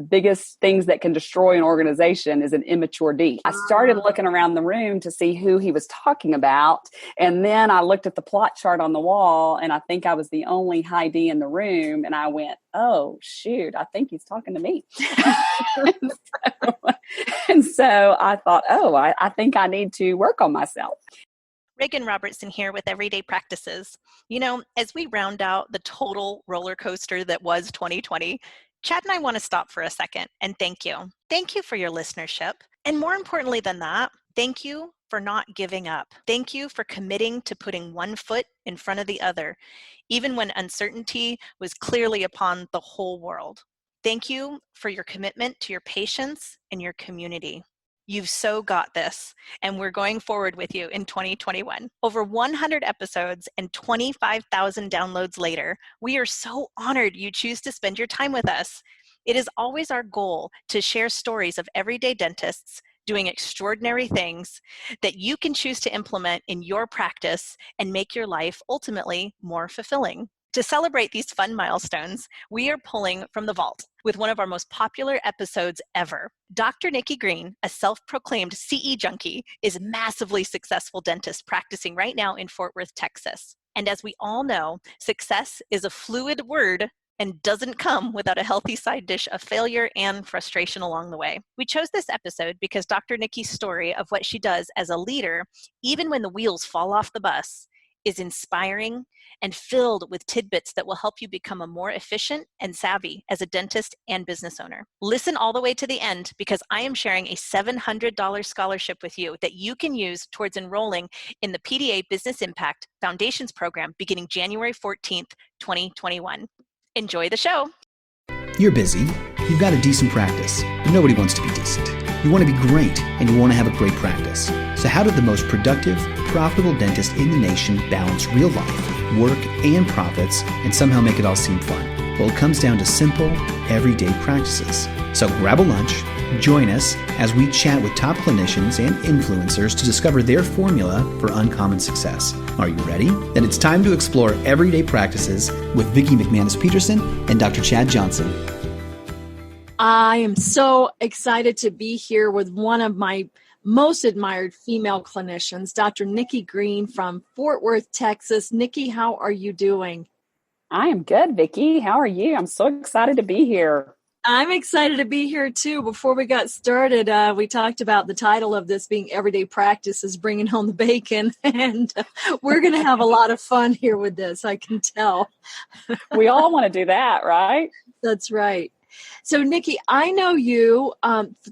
biggest things that can destroy an organization is an immature D. I started looking around the room to see who he was talking about. And then I looked at the plot chart on the wall, and I think I was the only high D in the room. And I went, oh, shoot, I think he's talking to me. and so I thought, I think I need to work on myself. Reagan Robertson here with Everyday Practices. You know, as we round out the total roller coaster that was 2020, Chad and I want to stop for a second and thank you. Thank you for your listenership. And more importantly than that, thank you for not giving up. Thank you for committing to putting one foot in front of the other, even when uncertainty was clearly upon the whole world. Thank you for your commitment to your patients and your community. You've so got this, and we're going forward with you in 2021. Over 100 episodes and 25,000 downloads later, we are so honored you choose to spend your time with us. It is always our goal to share stories of everyday dentists doing extraordinary things that you can choose to implement in your practice and make your life ultimately more fulfilling. To celebrate these fun milestones, we are pulling from the vault with one of our most popular episodes ever. Dr. Nikki Green, a self-proclaimed CE junkie, is a massively successful dentist practicing right now in Fort Worth, Texas. And as we all know, success is a fluid word and doesn't come without a healthy side dish of failure and frustration along the way. We chose this episode because Dr. Nikki's story of what she does as a leader, even when the wheels fall off the bus, is inspiring and filled with tidbits that will help you become a more efficient and savvy as a dentist and business owner. Listen all the way to the end because I am sharing a $700 scholarship with you that you can use towards enrolling in the PDA Business Impact Foundations program beginning January 14th, 2021. Enjoy the show. You're busy, you've got a decent practice, but nobody wants to be decent. You want to be great, and you want to have a great practice. So how did the most productive, profitable dentist in the nation balance real life, work, and profits, and somehow make it all seem fun? Well, it comes down to simple, everyday practices. So grab a lunch, join us as we chat with top clinicians and influencers to discover their formula for uncommon success. Are you ready? Then it's time to explore everyday practices with Vicki McManus-Peterson and Dr. Chad Johnson. I am so excited to be here with one of my most admired female clinicians, Dr. Nikki Green from Fort Worth, Texas. Nikki, how are you doing? I am good, Vicki. How are you? I'm so excited to be here. I'm excited to be here too. Before we got started, we talked about the title of this being Everyday Practices, Bringing Home the Bacon, and we're going to have a lot of fun here with this, I can tell. We all want to do that, right? That's right. So, Nikki, I know you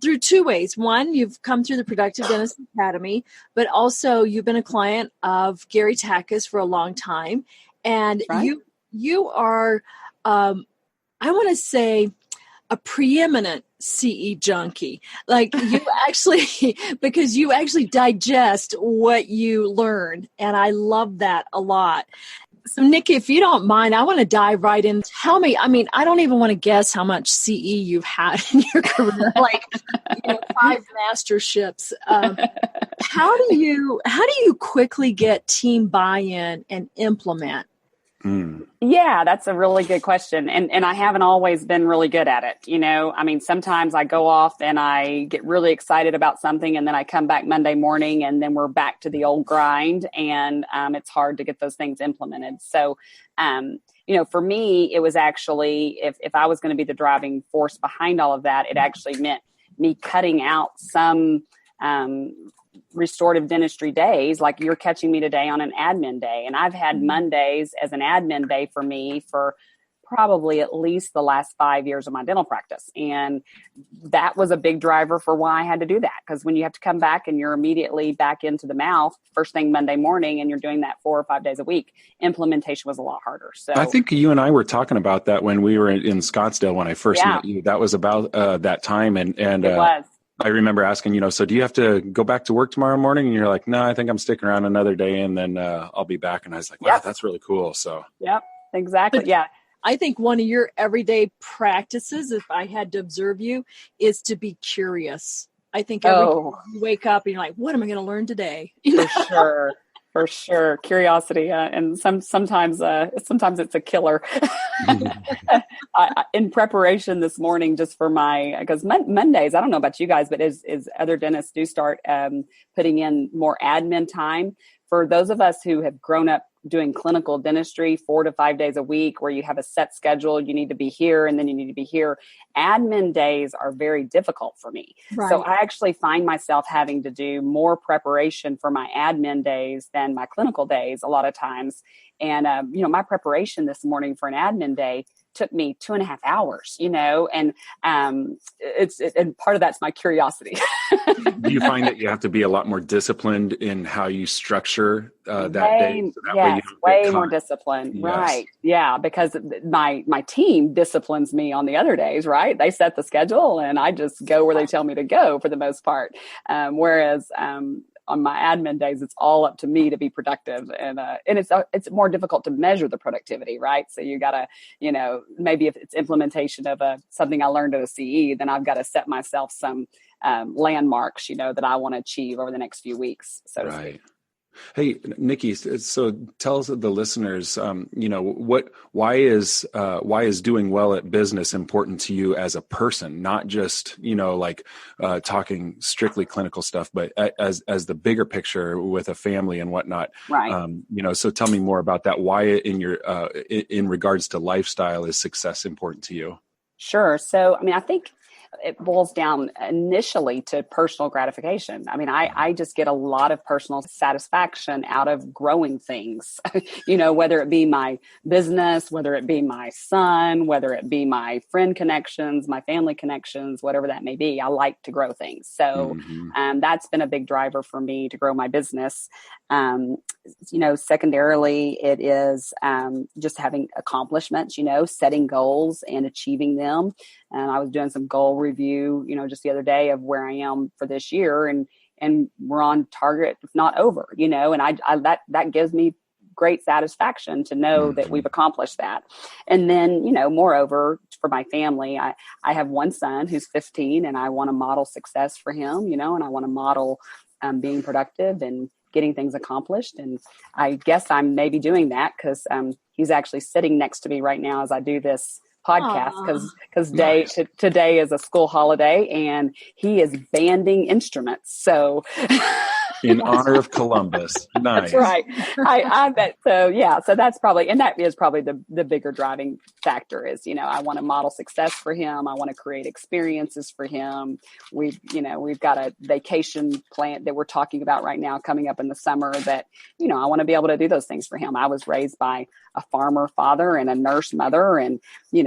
through two ways. One, you've come through the Productive Dentist Academy, but also you've been a client of Gary Takacs for a long time. And right. you are, I want to say, a preeminent CE junkie. Like you actually, because you actually digest what you learn. And I love that a lot. So, Nikki, if you don't mind, I want to dive right in. Tell me, I don't even want to guess how much CE you've had in your career, like 5 masterships. How do you quickly get team buy-in and implement? Yeah, that's a really good question. And I haven't always been really good at it. Sometimes I go off and I get really excited about something and then I come back Monday morning and then we're back to the old grind and it's hard to get those things implemented. So, for me, it was actually, if I was going to be the driving force behind all of that, it actually meant me cutting out some restorative dentistry days, like you're catching me today on an admin day. And I've had Mondays as an admin day for me for probably at least the last 5 years of my dental practice. And that was a big driver for why I had to do that. Because when you have to come back and you're immediately back into the mouth first thing Monday morning and you're doing that 4 or 5 days a week, implementation was a lot harder. So I think you and I were talking about that when we were in Scottsdale when I first met you. That was about that time. And it was. I remember asking, so do you have to go back to work tomorrow morning? And you're like, no, I think I'm sticking around another day and then I'll be back. And I was like, wow, that's really cool. So, yep, exactly. Yeah. I think one of your everyday practices, if I had to observe you, is to be curious. I think every day you wake up and you're like, what am I going to learn today? For sure. For sure. Curiosity. And sometimes it's a killer. In preparation this morning, just for because Mondays, I don't know about you guys, but as other dentists do start putting in more admin time, for those of us who have grown up doing clinical dentistry 4 to 5 days a week, where you have a set schedule, you need to be here and then you need to be here. Admin days are very difficult for me. Right. So I actually find myself having to do more preparation for my admin days than my clinical days a lot of times. And, my preparation this morning for an admin day took me 2.5 hours, and and part of that's my curiosity. Do you find that you have to be a lot more disciplined in how you structure that day? So that yes, way more disciplined. Yes. Right. Yeah. Because my team disciplines me on the other days, right? They set the schedule and I just go where they tell me to go for the most part. Whereas, on my admin days, it's all up to me to be productive, and it's more difficult to measure the productivity, right? So you gotta, maybe if it's implementation of something I learned at a CE, then I've got to set myself some landmarks, that I want to achieve over the next few weeks. So to speak. Hey, Nikki, so tell the listeners, why is doing well at business important to you as a person, not just, talking strictly clinical stuff, but as the bigger picture with a family and whatnot. Right. So tell me more about that. Why in regards to lifestyle is success important to you? Sure. So, I think it boils down initially to personal gratification. I just get a lot of personal satisfaction out of growing things, whether it be my business, whether it be my son, whether it be my friend connections, my family connections, whatever that may be. I like to grow things. So that's been a big driver for me to grow my business. Secondarily, it is just having accomplishments, setting goals and achieving them. And I was doing some goal review, just the other day of where I am for this year, and we're on target, if not over, and I that gives me great satisfaction to know that we've accomplished that. And then, moreover, for my family, I have one son who's 15, and I want to model success for him, and I want to model being productive and getting things accomplished. And I guess I'm maybe doing that because he's actually sitting next to me right now as I do this podcast, because today is a school holiday and he is banding instruments. So in honor of Columbus. Nice. That's right. I bet. So yeah, so that is probably the bigger driving factor is, I want to model success for him. I want to create experiences for him. We've got a vacation plan that we're talking about right now coming up in the summer that, I want to be able to do those things for him. I was raised by a farmer father and a nurse mother. And,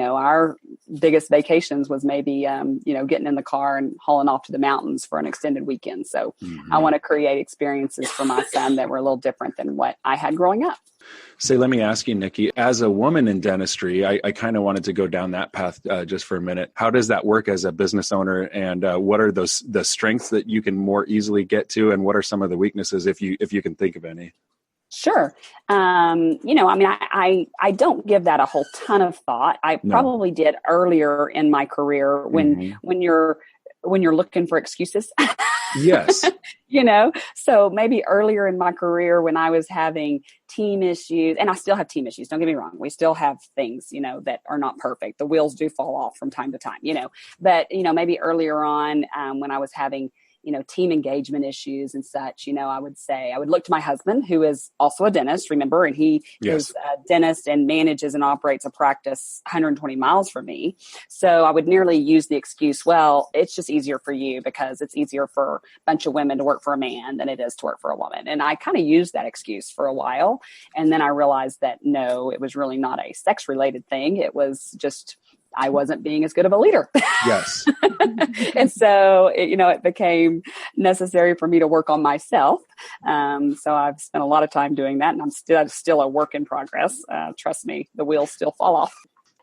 our biggest vacations was maybe, getting in the car and hauling off to the mountains for an extended weekend. So I want to create experiences for my son that were a little different than what I had growing up. Let me ask you, Nikki, as a woman in dentistry, I kind of wanted to go down that path just for a minute. How does that work as a business owner? And what are the strengths that you can more easily get to? And what are some of the weaknesses if you can think of any? Sure. I don't give that a whole ton of thought. I probably did earlier in my career when you're looking for excuses. Yes. So maybe earlier in my career when I was having team issues, and I still have team issues, don't get me wrong. We still have things, that are not perfect. The wheels do fall off from time to time, but, maybe earlier on when I was having team engagement issues and such, I would look to my husband, who is also a dentist, remember, and he is a dentist and manages and operates a practice 120 miles from me. So I would nearly use the excuse, well, it's just easier for you because it's easier for a bunch of women to work for a man than it is to work for a woman. And I kind of used that excuse for a while. And then I realized that no, it was really not a sex related thing. It was just, I wasn't being as good of a leader. Yes. And so, it became necessary for me to work on myself. So I've spent a lot of time doing that, and I'm still a work in progress. Trust me, the wheels still fall off.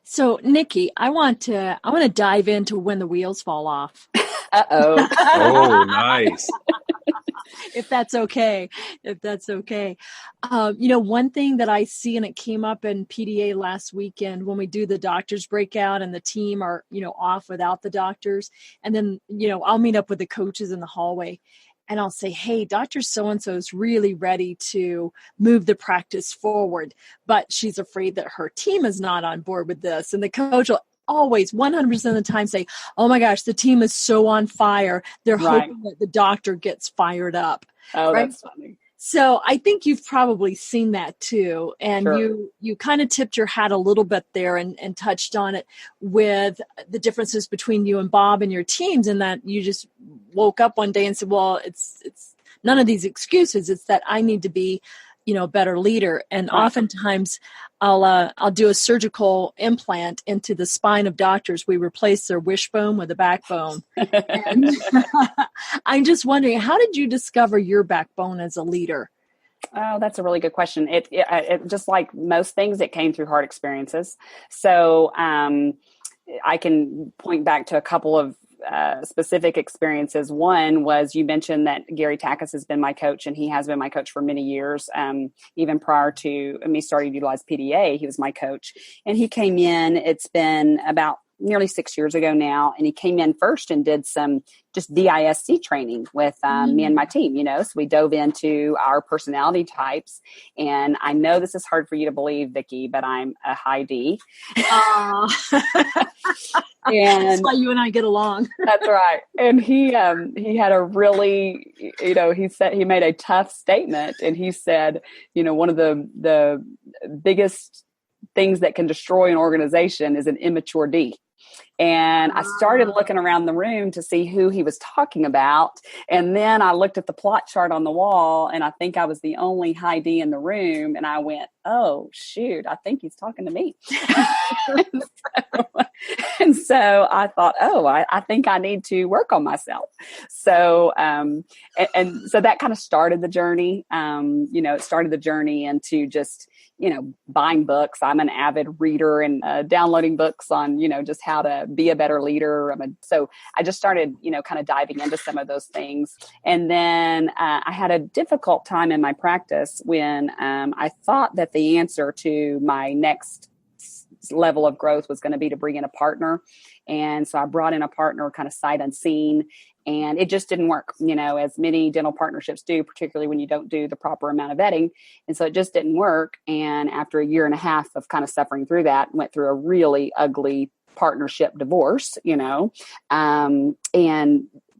So, Nikki, I want to dive into when the wheels fall off. Uh-oh. Oh, nice. If that's okay. One thing that I see, and it came up in PDA last weekend when we do the doctors breakout and the team are, off without the doctors. And then, I'll meet up with the coaches in the hallway. and I'll say, hey, Dr. So-and-so is really ready to move the practice forward, but she's afraid that her team is not on board with this. And the coach will always 100% of the time say, oh my gosh, the team is so on fire. They're Right. hoping that the doctor gets fired up. Oh, Right? that's funny. So I think you've probably seen that too. And Sure. you kind of tipped your hat a little bit there and touched on it with the differences between you and Bob and your teams, and that you just woke up one day and said, well, it's none of these excuses. It's that I need to be, a better leader. And Right. oftentimes I'll do a surgical implant into the spine of doctors. We replace their wishbone with a backbone. And I'm just wondering, how did you discover your backbone as a leader? Oh, that's a really good question. It just like most things, it came through hard experiences. So I can point back to a couple of specific experiences. One was, you mentioned that Gary Takis has been my coach, and he has been my coach for many years. Even prior to me starting to utilize PDA, he was my coach. And he came in, it's been about nearly 6 years ago now, and he came in first and did some just DISC training with me and my team, so we dove into our personality types. And I know this is hard for you to believe, Vicki, but I'm a high D. And that's why you and I get along. That's right. And he had a really, he made a tough statement, and he said, one of the biggest things that can destroy an organization is an immature D. And I started looking around the room to see who he was talking about. And then I looked at the plot chart on the wall, and I think I was the only high D in the room. And I went, oh, shoot, I think he's talking to me. and so I thought, I think I need to work on myself. So, and so that kind of started the journey. It started the journey into just, buying books. I'm an avid reader, and downloading books on, just how to be a better leader. So I just started, kind of diving into some of those things. And then I had a difficult time in my practice when I thought that the answer to my next level of growth was going to be to bring in a partner. And so I brought in a partner kind of sight unseen, and it just didn't work, as many dental partnerships do, particularly when you don't do the proper amount of vetting. And so it just didn't work. And after a year and a half of kind of suffering through that, went through a really ugly partnership divorce, and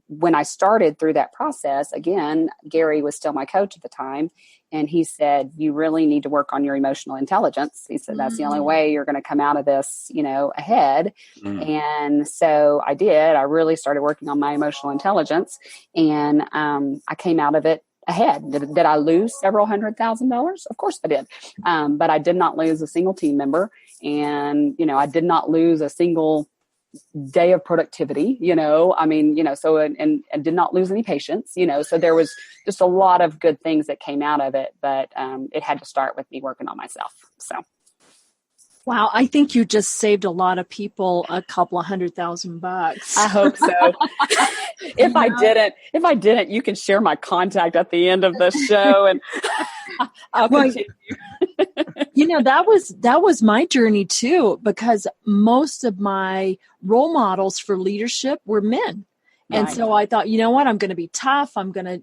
when I started through that process, again, Gary was still my coach at the time. And he said, you really need to work on your emotional intelligence. He said, that's the only way you're going to come out of this, ahead. And so I did. I really started working on my emotional intelligence, and I came out of it ahead. Did I lose several $100,000? Of course I did. But I did not lose a single team member. And, I did not lose a single day of productivity, so, and did not lose any patients, so there was just a lot of good things that came out of it, but it had to start with me working on myself. So. Wow. I think you just saved a lot of people a couple of $100,000. I hope so. If I didn't, you can share my contact at the end of the show, and I'll continue. That was my journey too, because most of my role models for leadership were men. And so I thought, you know what, I'm going to be tough. I'm going to,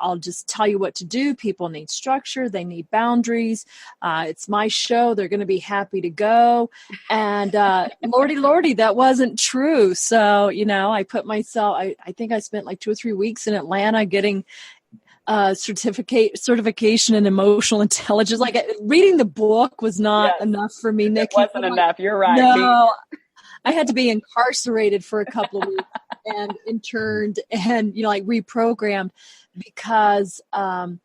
I'll just tell you what to do. People need structure. They need boundaries. It's my show. They're going to be happy to go. And Lordy, that wasn't true. So, I put myself, I think I spent like 2 or 3 weeks in Atlanta getting certification in emotional intelligence. Like reading the book was not enough for me, Nikki. It wasn't enough. You're right. No, I had to be incarcerated for a couple of weeks and interned and, reprogrammed because, I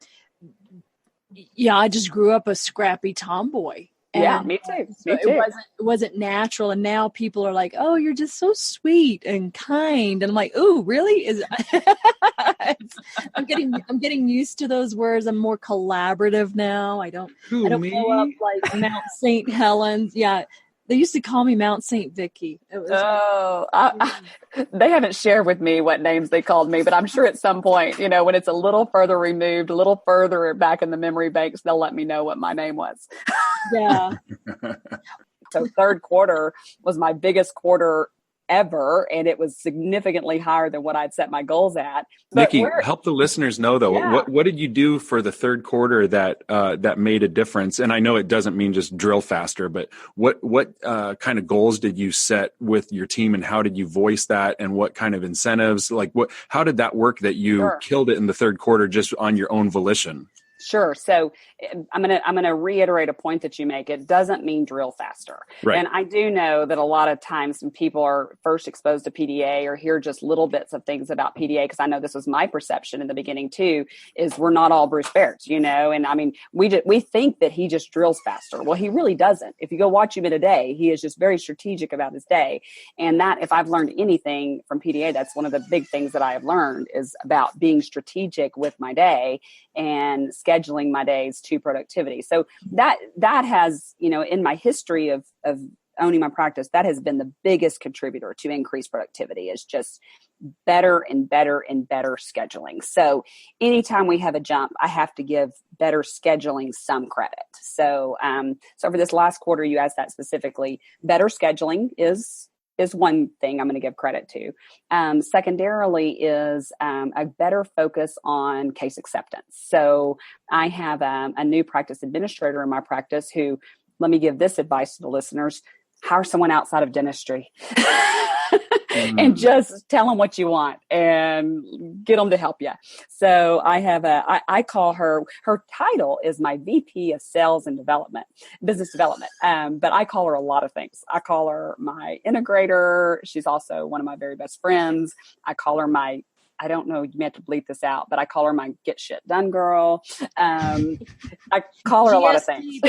just grew up a scrappy tomboy. And me too. It wasn't natural. And now people are like, oh, you're just so sweet and kind. And I'm like, oh, really? I'm getting used to those words. I'm more collaborative now. I don't blow up like Mount St. Helens. Yeah. They used to call me Mount St. Vicky. They haven't shared with me what names they called me, but I'm sure at some point, when it's a little further removed, a little further back in the memory banks, they'll let me know what my name was. Yeah. So third quarter was my biggest quarter ever. And it was significantly higher than what I'd set my goals at. But Nikki, help the listeners know though, what did you do for the third quarter that made a difference? And I know it doesn't mean just drill faster, but what kind of goals did you set with your team, and how did you voice that, and what kind of incentives, how did that work that you killed it in the third quarter just on your own volition? Sure. So I'm gonna reiterate a point that you make. It doesn't mean drill faster. Right. And I do know that a lot of times when people are first exposed to PDA or hear just little bits of things about PDA, because I know this was my perception in the beginning too, is we're not all Bruce Bairds, and I mean, we think that he just drills faster. Well, he really doesn't. If you go watch him in a day, he is just very strategic about his day. And that, if I've learned anything from PDA, that's one of the big things that I have learned is about being strategic with my day and scheduling my days to productivity. So that has, in my history of owning my practice, that has been the biggest contributor to increased productivity, is just better and better and better scheduling. So anytime we have a jump, I have to give better scheduling some credit. So, so for this last quarter, you asked that specifically. Better scheduling is one thing I'm going to give credit to. Secondarily is a better focus on case acceptance. So I have a new practice administrator in my practice who, let me give this advice to the listeners: hire someone outside of dentistry. And just tell them what you want and get them to help you. So I have I call her title is my VP of Sales and Business Development. But I call her a lot of things. I call her my integrator. She's also one of my very best friends. I call her I don't know, you may have to bleep this out, but I call her my get shit done girl. I call her a lot of things.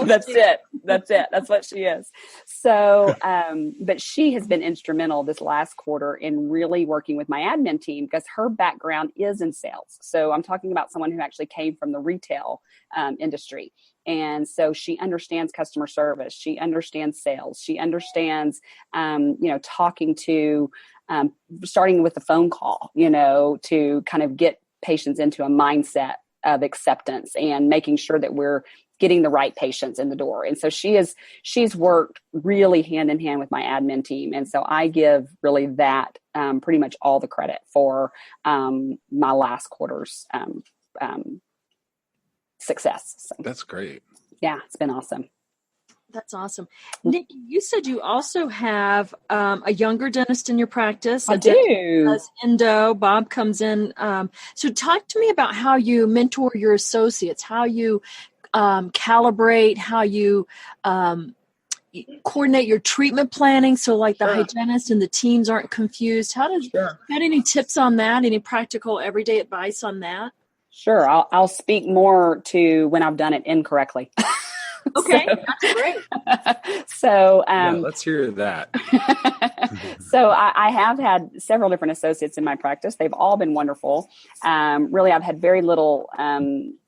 That's it. That's what she is. So, but she has been instrumental this last quarter in really working with my admin team, because her background is in sales. So I'm talking about someone who actually came from the retail industry. And so she understands customer service. She understands sales. She understands, talking to, starting with the phone call, to kind of get patients into a mindset of acceptance and making sure that we're getting the right patients in the door. And so she's worked really hand in hand with my admin team. And so I give really that pretty much all the credit for my last quarter's success. So, that's great. Yeah, it's been awesome. That's awesome. Nikki, you said you also have a younger dentist in your practice. I do. Does endo. Bob comes in. So talk to me about how you mentor your associates, how you calibrate, how you coordinate your treatment planning, so like the hygienist and the teams aren't confused. Got any tips on that? Any practical everyday advice on that? Sure. I'll speak more to when I've done it incorrectly. Okay, that's great. So, let's hear that. So I have had several different associates in my practice. They've all been wonderful. Really, I've had very little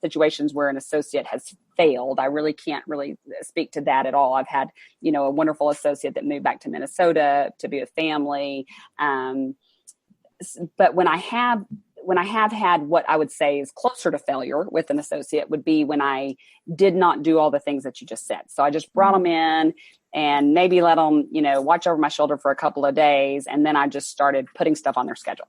situations where an associate has failed. I really can't really speak to that at all. I've had, a wonderful associate that moved back to Minnesota to be with family. But when I have had what I would say is closer to failure with an associate would be when I did not do all the things that you just said. So I just brought them in and maybe let them, watch over my shoulder for a couple of days. And then I just started putting stuff on their schedule,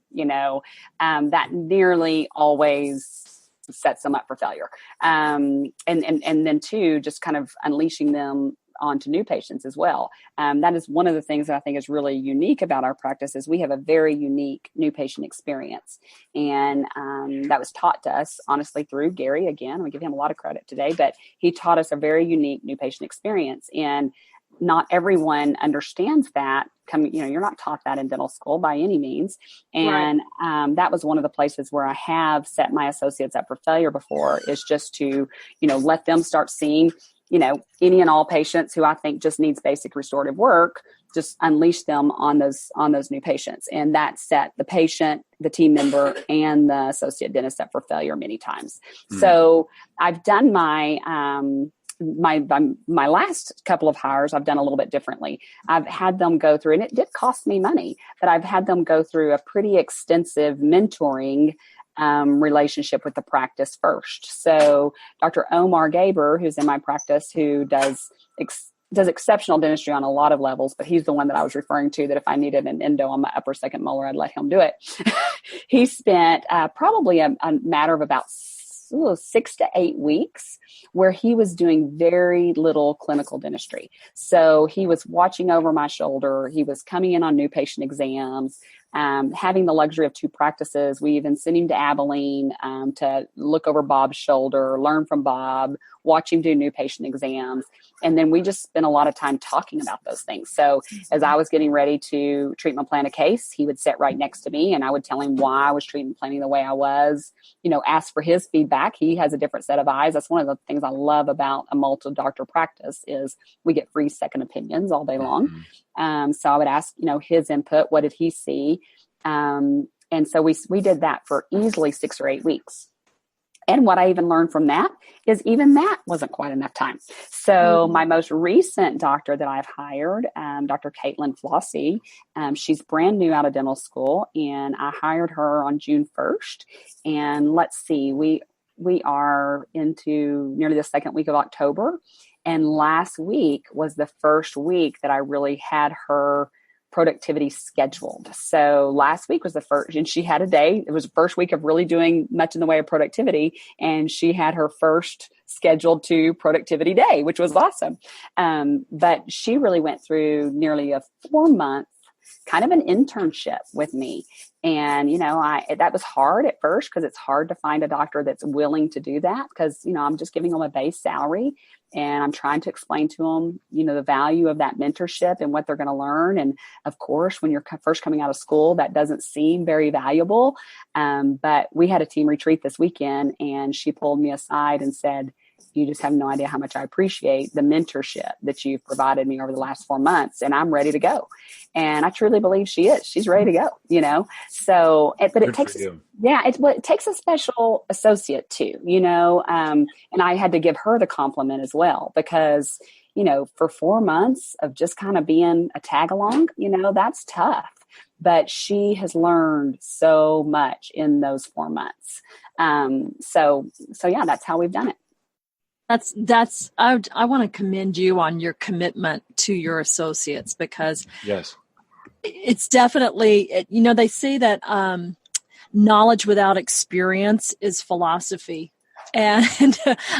that nearly always sets them up for failure. And then too, just kind of unleashing them onto new patients as well. That is one of the things that I think is really unique about our practice is we have a very unique new patient experience. And that was taught to us, honestly, through Gary. Again, we give him a lot of credit today, but he taught us a very unique new patient experience. And not everyone understands that. You're not taught that in dental school by any means. And that was one of the places where I have set my associates up for failure before, is just to, let them start seeing any and all patients who I think just needs basic restorative work, just unleash them on those new patients. And that set the patient, the team member, and the associate dentist up for failure many times. So I've done my last couple of hires, I've done a little bit differently. I've had them go through, and it did cost me money, but I've had them go through a pretty extensive mentoring relationship with the practice first. So Dr. Omar Gaber, who's in my practice, who does does exceptional dentistry on a lot of levels, but he's the one that I was referring to, that if I needed an endo on my upper second molar, I'd let him do it. He spent probably a matter of about 6 to 8 weeks where he was doing very little clinical dentistry. So he was watching over my shoulder. He was coming in on new patient exams, having the luxury of 2 practices. We even sent him to Abilene to look over Bob's shoulder, learn from Bob, watch him do new patient exams. And then we just spent a lot of time talking about those things. So as I was getting ready to treatment plan a case, he would sit right next to me and I would tell him why I was treatment planning the way I was, ask for his feedback. He has a different set of eyes. That's one of the things I love about a multi-doctor practice is we get free second opinions all day long. So I would ask, his input. What did he see? And so we did that for easily 6 or 8 weeks. And what I even learned from that is even that wasn't quite enough time. So my most recent doctor that I've hired, Dr. Caitlin Flossie, she's brand new out of dental school, and I hired her on June 1st. And let's see, we are into nearly the second week of October. And last week was the first week that I really had her productivity scheduled. So last week was the first, and she had a day. It was the first week of really doing much in the way of productivity. And she had her first scheduled to productivity day, which was awesome. But she really went through nearly a 4-month kind of an internship with me. And, that was hard at first because it's hard to find a doctor that's willing to do that because, I'm just giving them a base salary and I'm trying to explain to them, the value of that mentorship and what they're going to learn. And of course, when you're first coming out of school, that doesn't seem very valuable. But we had a team retreat this weekend and she pulled me aside and said, you just have no idea how much I appreciate the mentorship that you've provided me over the last 4 months. And I'm ready to go. And I truly believe she is. She's ready to go, So, but it takes, it takes a special associate too, and I had to give her the compliment as well, because, for 4 months of just kind of being a tag along, that's tough. But she has learned so much in those 4 months. So yeah, that's how we've done it. I want to commend you on your commitment to your associates because yes, it's definitely, they say that knowledge without experience is philosophy. And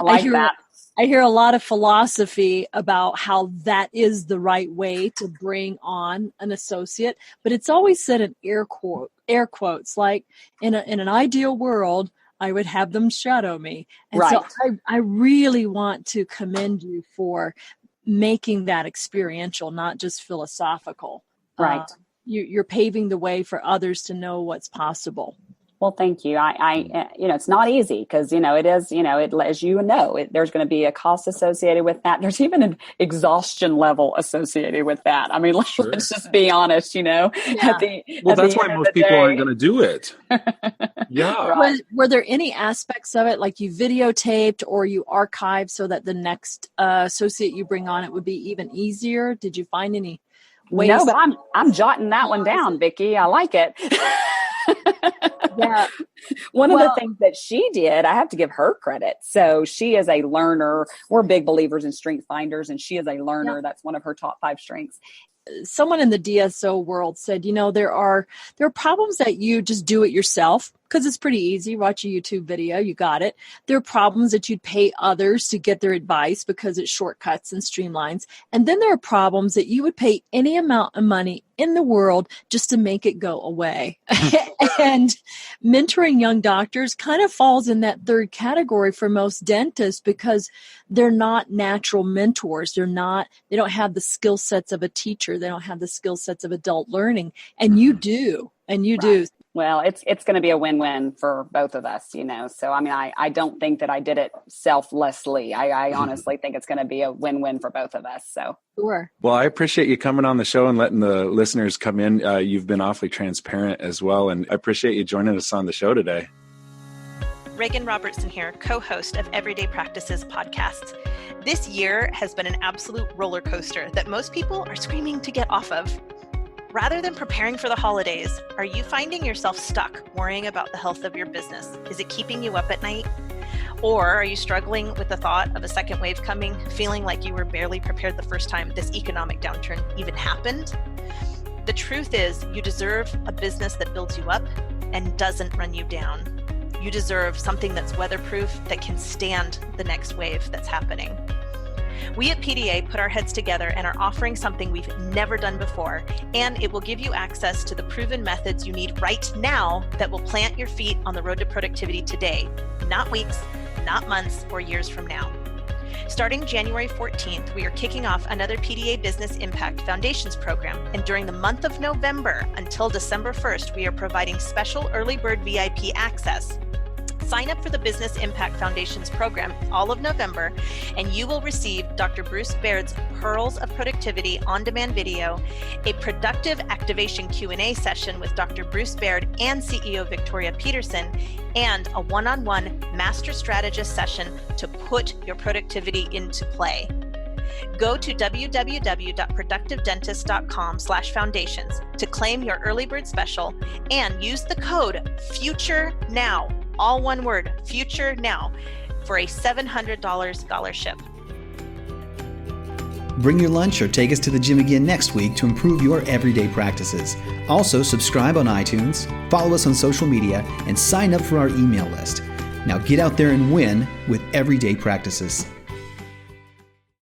I hear a lot of philosophy about how that is the right way to bring on an associate, but it's always said in air quotes, like in an ideal world, I would have them shadow me. And right. So I really want to commend you for making that experiential, not just philosophical. Right. You're paving the way for others to know what's possible. Well, thank you. I it's not easy because, it is, as there's going to be a cost associated with that. There's even an exhaustion level associated with that. I mean, let's just be honest, Yeah. That's why most people aren't going to do it. Yeah. Right. Were there any aspects of it, like you videotaped or you archived so that the next associate you bring on, it would be even easier? Did you find any ways? No, but I'm jotting that one down, Vicki. I like it. Yeah. One of the things that she did, I have to give her credit. So she is a learner. We're big believers in strength finders, and she is a learner. Yeah. That's one of her top 5 strengths. Someone in the DSO world said, there are problems that you just do it yourself because it's pretty easy. Watch a YouTube video, you got it. There are problems that you'd pay others to get their advice because it shortcuts and streamlines. And then there are problems that you would pay any amount of money in the world just to make it go away. And mentoring young doctors kind of falls in that third category for most dentists because they're not natural mentors. They don't have the skill sets of a teacher. They don't have the skill sets of adult learning. And you do. Do. Well, it's going to be a win-win for both of us, So, I mean, I don't think that I did it selflessly. I honestly think it's going to be a win-win for both of us. So, sure. Well, I appreciate you coming on the show and letting the listeners come in. You've been awfully transparent as well. And I appreciate you joining us on the show today. Reagan Robertson here, co-host of Everyday Practices podcasts. This year has been an absolute roller coaster that most people are screaming to get off of. Rather than preparing for the holidays, are you finding yourself stuck worrying about the health of your business? Is it keeping you up at night? Or are you struggling with the thought of a second wave coming, feeling like you were barely prepared the first time this economic downturn even happened? The truth is, you deserve a business that builds you up and doesn't run you down. You deserve something that's weatherproof, that can stand the next wave that's happening. We at PDA put our heads together and are offering something we've never done before, and it will give you access to the proven methods you need right now that will plant your feet on the road to productivity today, not weeks, not months, or years from now. Starting January 14th, we are kicking off another PDA Business Impact Foundations program, and during the month of November until December 1st, we are providing special early bird VIP access. Sign up for the Business Impact Foundations program all of November, and you will receive Dr. Bruce Baird's Pearls of Productivity on-demand video, a productive activation Q&A session with Dr. Bruce Baird and CEO Victoria Peterson, and a one-on-one master strategist session to put your productivity into play. Go to www.productivedentist.com/foundations to claim your early bird special and use the code FUTURENOW, all one word, FUTURENOW, for a $700 scholarship. Bring your lunch or take us to the gym again next week to improve your everyday practices. Also, subscribe on iTunes, follow us on social media, and sign up for our email list. Now get out there and win with everyday practices.